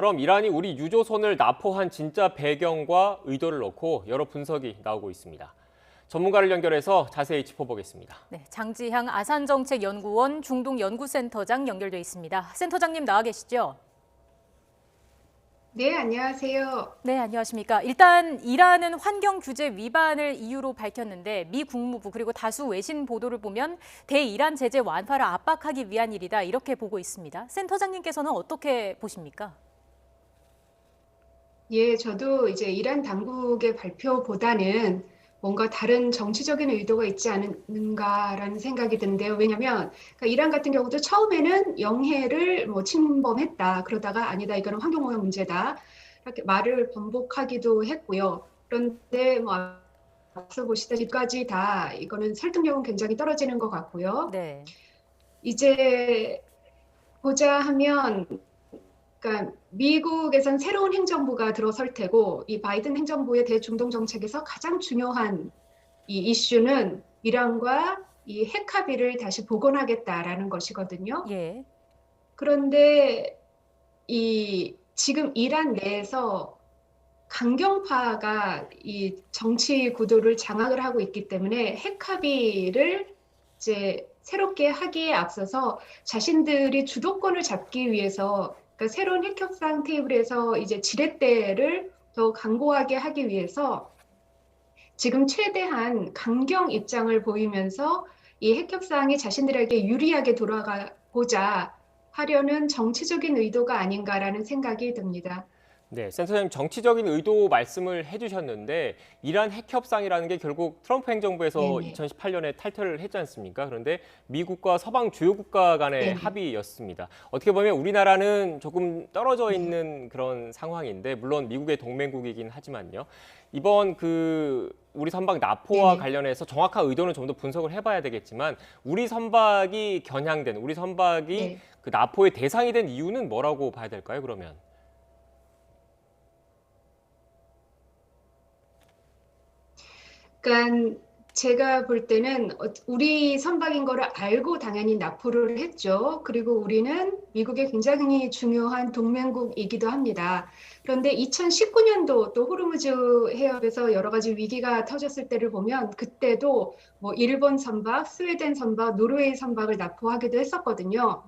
그럼 이란이 우리 유조선을 납포한 진짜 배경과 의도를 놓고 여러 분석이 나오고 있습니다. 전문가를 연결해서 자세히 짚어보겠습니다. 네, 장지향 아산정책연구원 중동연구센터장 연결돼 있습니다. 센터장님 나와 계시죠? 네, 안녕하세요. 네, 안녕하십니까. 일단 이란은 환경 규제 위반을 이유로 밝혔는데 미 국무부 그리고 다수 외신 보도를 보면 대이란 제재 완화를 압박하기 위한 일이다 이렇게 보고 있습니다. 센터장님께서는 어떻게 보십니까? 예, 저도 이제 이란 당국의 발표보다는 뭔가 다른 정치적인 의도가 있지 않은가라는 생각이 드는데요. 왜냐하면 그러니까 이란 같은 경우도 처음에는 영해를 뭐 침범했다. 그러다가 아니다, 이거는 환경오염 문제다. 이렇게 말을 번복하기도 했고요. 그런데 뭐 앞서 보시다시피 다 이거는 설득력은 굉장히 떨어지는 것 같고요. 네. 이제 보자 하면 그러니까 미국에선 새로운 행정부가 들어설 테고 이 바이든 행정부의 대중동 정책에서 가장 중요한 이 이슈는 이란과 이 핵 합의를 다시 복원하겠다라는 것이거든요. 예. 그런데 이 지금 이란 내에서 강경파가 이 정치 구도를 장악을 하고 있기 때문에 핵 합의를 이제 새롭게 하기에 앞서서 자신들이 주도권을 잡기 위해서 그러니까 새로운 핵 협상 테이블에서 이제 지렛대를 더 강고하게 하기 위해서 지금 최대한 강경 입장을 보이면서 이 핵 협상이 자신들에게 유리하게 돌아가고자 하려는 정치적인 의도가 아닌가라는 생각이 듭니다. 네, 센터장님 정치적인 의도 말씀을 해주셨는데 이란 핵 협상이라는 게 결국 트럼프 행정부에서 네네. 2018년에 탈퇴를 했지 않습니까? 그런데 미국과 서방 주요 국가 간의 네네. 합의였습니다. 어떻게 보면 우리나라는 조금 떨어져 네. 있는 그런 상황인데 물론 미국의 동맹국이긴 하지만요. 이번 우리 선박 납포와 네네. 관련해서 정확한 의도는 좀 더 분석을 해봐야 되겠지만 우리 선박이 겨냥된 우리 선박이 네. 그 납포의 대상이 된 이유는 뭐라고 봐야 될까요? 그러면? 그러니까 제가 볼 때는 우리 선박인 거를 알고 당연히 납포를 했죠. 그리고 우리는 미국의 굉장히 중요한 동맹국이기도 합니다. 그런데 2019년도 또 호르무즈 해협에서 여러 가지 위기가 터졌을 때를 보면 그때도 뭐 일본 선박, 스웨덴 선박, 노르웨이 선박을 납포하기도 했었거든요.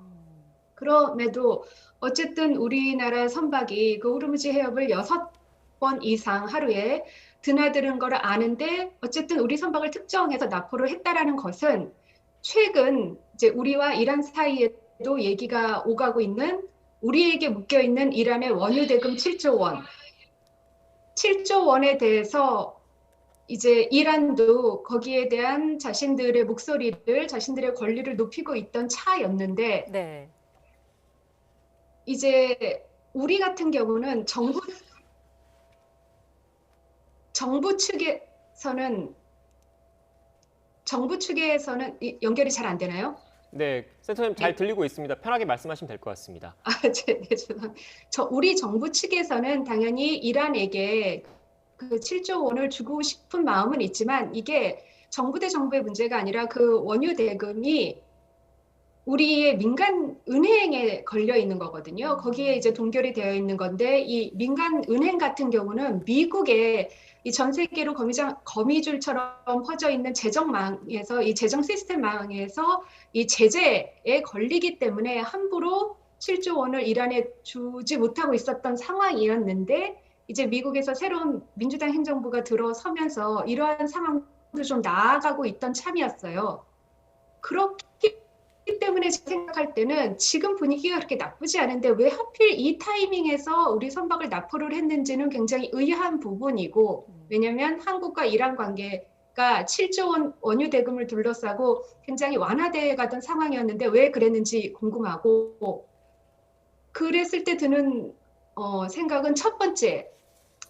그럼에도 어쨌든 우리나라 선박이 그 호르무즈 해협을 6번 이상 하루에 드나드는 걸 아는데 어쨌든 우리 선박을 특정해서 납포를 했다라는 것은 최근 이제 우리와 이란 사이에도 얘기가 오가고 있는 우리에게 묶여 있는 이란의 원유 대금 7조 원, 7조 원에 대해서 이제 이란도 거기에 대한 자신들의 목소리를, 자신들의 권리를 높이고 있던 차였는데 네. 이제 우리 같은 경우는 정부 측에서는 연결이 잘 안 되나요? 네, 센터님 잘 네. 들리고 있습니다. 편하게 말씀하시면 될 것 같습니다. 네, 죄송합니다. 우리 정부 측에서는 당연히 이란에게 그 7조 원을 주고 싶은 마음은 있지만 이게 정부 대 정부의 문제가 아니라 그 원유 대금이 우리의 민간 은행에 걸려 있는 거거든요. 거기에 이제 동결이 되어 있는 건데 이 민간 은행 같은 경우는 미국의 이 전 세계로 거미줄처럼 퍼져 있는 재정망에서 이 재정 시스템망에서 이 제재에 걸리기 때문에 함부로 7조 원을 이란에 주지 못하고 있었던 상황이었는데 이제 미국에서 새로운 민주당 행정부가 들어서면서 이러한 상황도 좀 나아가고 있던 참이었어요. 그렇기 때문에 제가 생각할 때는 지금 분위기가 그렇게 나쁘지 않은데 왜 하필 이 타이밍에서 우리 선박을 납포를 했는지는 굉장히 의아한 부분이고 왜냐하면 한국과 이란 관계가 7조 원 원유 대금을 둘러싸고 굉장히 완화되어 가던 상황이었는데 왜 그랬는지 궁금하고 그랬을 때 드는 생각은 첫 번째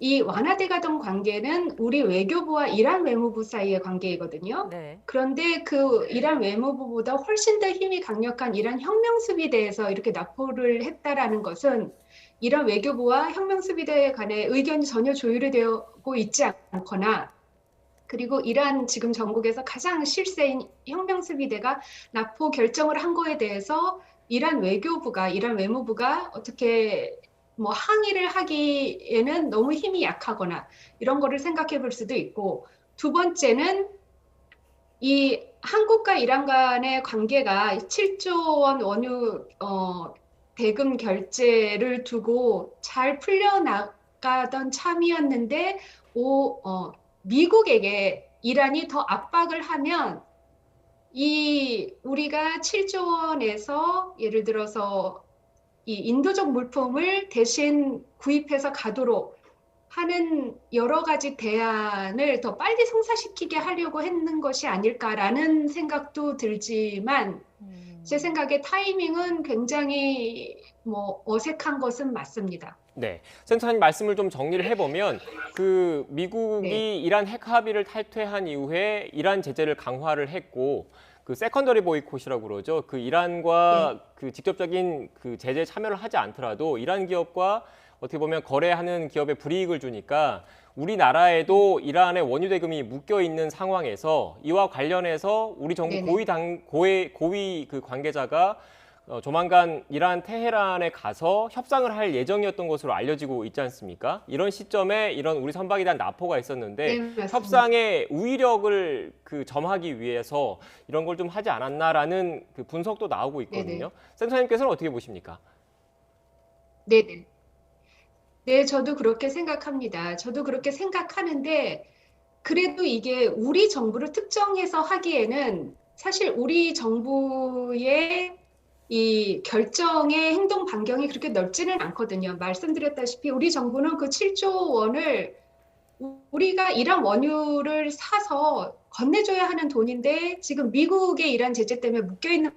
이 완화돼 가던 관계는 우리 외교부와 이란 외무부 사이의 관계이거든요. 네. 그런데 그 이란 외무부보다 훨씬 더 힘이 강력한 이란 혁명수비대에서 이렇게 납포를 했다라는 것은 이란 외교부와 혁명수비대 간의 의견이 전혀 조율이 되고 있지 않거나 그리고 이란 지금 전국에서 가장 실세인 혁명수비대가 납포 결정을 한 거에 대해서 이란 외무부가 어떻게 뭐 항의를 하기에는 너무 힘이 약하거나 이런 거를 생각해 볼 수도 있고, 두 번째는 이 한국과 이란 간의 관계가 7조 원 원유 대금 결제를 두고 잘 풀려나가던 참이었는데 미국에게 이란이 더 압박을 하면 우리가 7조 원에서 예를 들어서 이 인도적 물품을 대신 구입해서 가도록 하는 여러 가지 대안을 더 빨리 성사시키게 하려고 했는 것이 아닐까라는 생각도 들지만, 제 생각에 타이밍은 굉장히 어색한 것은 맞습니다. 네, 센터장님 말씀을 좀 정리를 해보면 미국이 네. 이란 핵 합의를 탈퇴한 이후에 이란 제재를 강화를 했고 세컨더리 보이콧이라고 그러죠. 이란과 직접적인 제재 참여를 하지 않더라도 이란 기업과 어떻게 보면 거래하는 기업에 불이익을 주니까 우리나라에도 이란의 원유 대금이 묶여 있는 상황에서 이와 관련해서 우리 정부 고위 관계자가 조만간 이란 테헤란에 가서 협상을 할 예정이었던 것으로 알려지고 있지 않습니까? 이런 시점에 이런 우리 선박에 대한 납포가 있었는데 네, 협상의 우위력을 점하기 위해서 이런 걸 좀 하지 않았나라는 분석도 나오고 있거든요. 네네. 센터장님께서는 어떻게 보십니까? 네네. 네, 저도 그렇게 생각합니다. 저도 그렇게 생각하는데, 그래도 이게 우리 정부를 특정해서 하기에는 사실 우리 정부의 이 결정의 행동 반경이 그렇게 넓지는 않거든요. 말씀드렸다시피 우리 정부는 그 7조 원을 우리가 이란 원유를 사서 건네줘야 하는 돈인데 지금 미국의 이란 제재 때문에 묶여 있는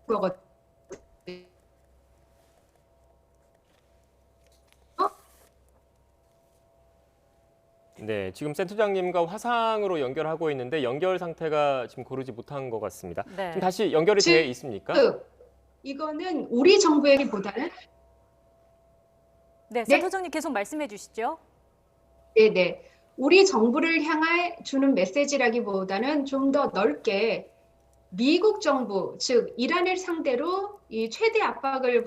거거든요. 네, 지금 센터장님과 화상으로 연결하고 있는데 연결 상태가 지금 고르지 못한 것 같습니다. 네. 지금 다시 연결이 돼 있습니까? 이거는 우리 정부에게보다는 네, 센터장님 계속 말씀해 주시죠. 네네. 우리 정부를 향해 주는 메시지라기보다는 좀 더 넓게 미국 정부, 즉 이란을 상대로 이 최대 압박의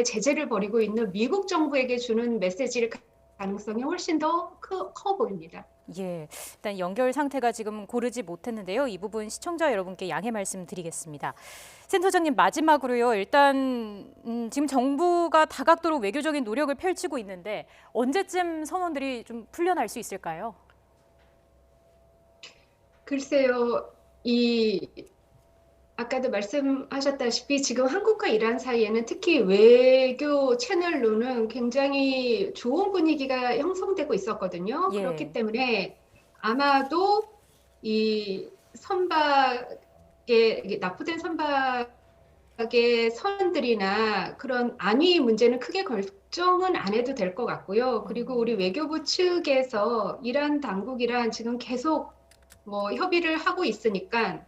제재를 벌이고 있는 미국 정부에게 주는 메시지일 가능성이 훨씬 더 커 보입니다. 예, 일단 연결 상태가 지금 고르지 못했는데요. 이 부분 시청자 여러분께 양해 말씀드리겠습니다. 센터장님 마지막으로요. 일단 지금 정부가 다각도로 외교적인 노력을 펼치고 있는데 언제쯤 선언들이 좀 풀려날 수 있을까요? 글쎄요, 아까도 말씀하셨다시피 지금 한국과 이란 사이에는 특히 외교 채널로는 굉장히 좋은 분위기가 형성되고 있었거든요. 예. 그렇기 때문에 아마도 이 납부된 선박의 선원들이나 그런 안위 문제는 크게 걱정은 안 해도 될 것 같고요. 그리고 우리 외교부 측에서 이란 당국이랑 지금 계속 협의를 하고 있으니까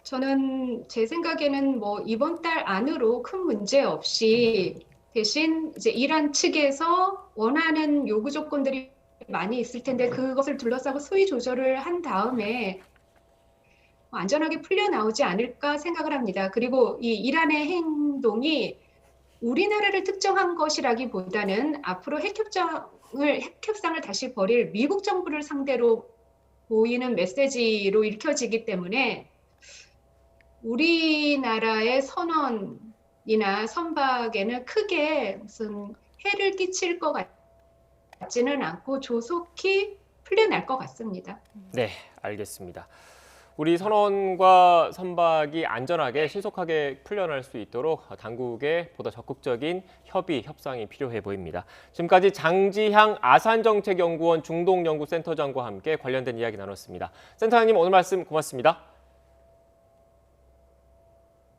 저는 제 생각에는 이번 달 안으로 큰 문제 없이 대신 이제 이란 측에서 원하는 요구 조건들이 많이 있을 텐데 그것을 둘러싸고 수위 조절을 한 다음에 안전하게 풀려 나오지 않을까 생각을 합니다. 그리고 이 이란의 행동이 우리나라를 특정한 것이라기보다는 앞으로 핵협상을 다시 벌일 미국 정부를 상대로 보이는 메시지로 읽혀지기 때문에 우리나라의 선언이나 선박에는 크게 무슨 해를 끼칠 것 같지는 않고 조속히 풀려날 것 같습니다. 네, 알겠습니다. 우리 선원과 선박이 안전하게 신속하게 풀려날 수 있도록 당국의 보다 적극적인 협상이 필요해 보입니다. 지금까지 장지향 아산정책연구원 중동연구센터장과 함께 관련된 이야기 나눴습니다. 센터장님 오늘 말씀 고맙습니다.